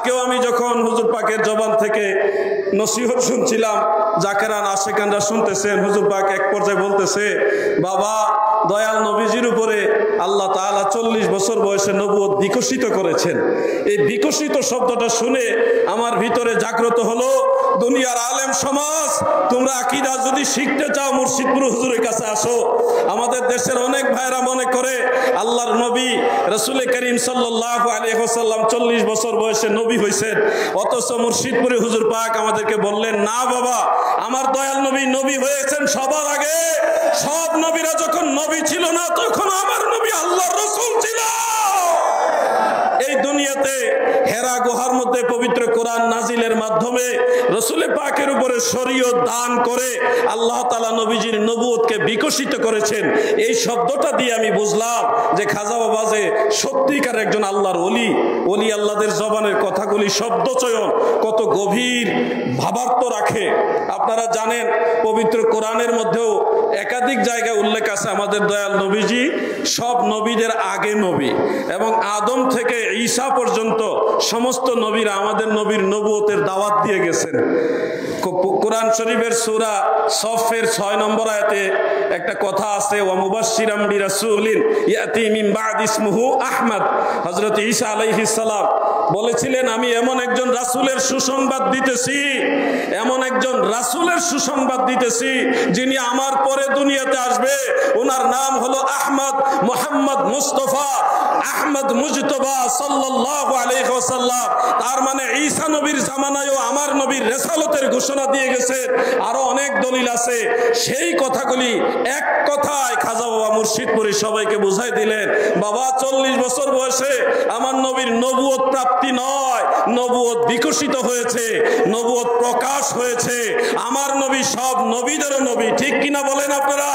আজকেও আমি যখন হুজুর পাকের জবান থেকে নসিহত শুনছিলাম, জাকেরান আশেকানরা শুনতেছেন, হুজুর পাক এক পর্যায়ে বলতেছে, বাবা দয়াল নবীজির উপরে আল্লাহ তাআলা 40 বছর বয়সে নবুয়ত বিকশিত করেছেন। এই বিকশিত শব্দটা শুনে আমার ভিতরে জাগ্রত হলো, দুনিয়ার আলেম সমাজ, তোমরা আকীদা যদি শিখতে চাও মুর্শিদপুর হুজুরের কাছে আসো। আমাদের দেশের অনেক ভাইরা মনে করে আল্লাহর নবী রাসূল করিম সাল্লাল্লাহু আলাইহি ওয়াসাল্লাম 40 বছর বয়সে নবী হয়েছেন, অথচ মুর্শিদপুরে হুজুর পাক আমাদেরকে বললেন, না বাবা, আমার দয়াল নবী নবী হয়েছেন সবার আগে। সব নবীরা যখন নবী ছিল না, তখন আমার নবী আল্লাহর রাসূল ছিল। এই দুনিয়াতে হেরা গুহার মধ্যে পবিত্র কোরআন নাজিলের মাধ্যমে রাসূল পাকের উপরে শরীয়ত দান করে আল্লাহ তাআলা নবীজির নবুয়তকে বিকশিত করেছেন। এই শব্দটা দিয়ে আমি বুঝলাম যে খাজা বাবা যে সত্যিকার একজন আল্লাহর ওলি। ওলি আল্লাহদের জবানের কথাগুলি শব্দচয়ন কত গভীর ভাবার্থ রাখে। আপনারা জানেন পবিত্র কোরআনের মধ্যেও একাধিক জায়গায় উল্লেখ আছে আমাদের দয়াল নবীজি সব নবীদের আগে নবী, এবং আদম থেকে ঈসা পর্যন্ত সমস্ত নবীরা আমাদের নবীর নবুয়তের দাওয়াত দিয়ে গেছেন। কোরআন শরীফের সূরা সফের 6 নম্বর আয়াতে একটা কথা আছে, ওয়া মুবাশশিরাম বিরাসূলিন ইয়াতি মিন বা'দি ইসমুহু আহমদ। হযরত ঈসা আলাইহিস সালাম বলেছিলেন, আমি এমন একজন রাসূলের সুসংবাদ দিতেছি, এমন একজন রাসূলের সুসংবাদ দিতেছি যিনি আমার পরে দুনিয়াতে আসবে। ওনার নাম হলো আহমদ, মুহাম্মদ মুস্তাফা আহমদ মুজতবা সাল্লাল্লাহু আলাইহি ওয়াসাল্লাম। তার মানে ঈসা নবীর জামানায়ও আমার নবীর রিসালাতের ঘোষণা দিয়ে গেছে। আরো অনেক দলিল আছে। সেই কথাগুলি এক কথায় খাজা বাবা মুর্শিদপুরে সবাইকে বুঝাই দিলেন, বাবা 40 বছর বয়সে আমার নবীর নবুয়ত প্রাপ্তি নয়, নবুয়ত বিকশিত হয়েছে, নবুয়ত প্রকাশ হয়েছে। আমার নবী সব নবীদেরও নবী, ঠিক কিনা বলেন আপনারা?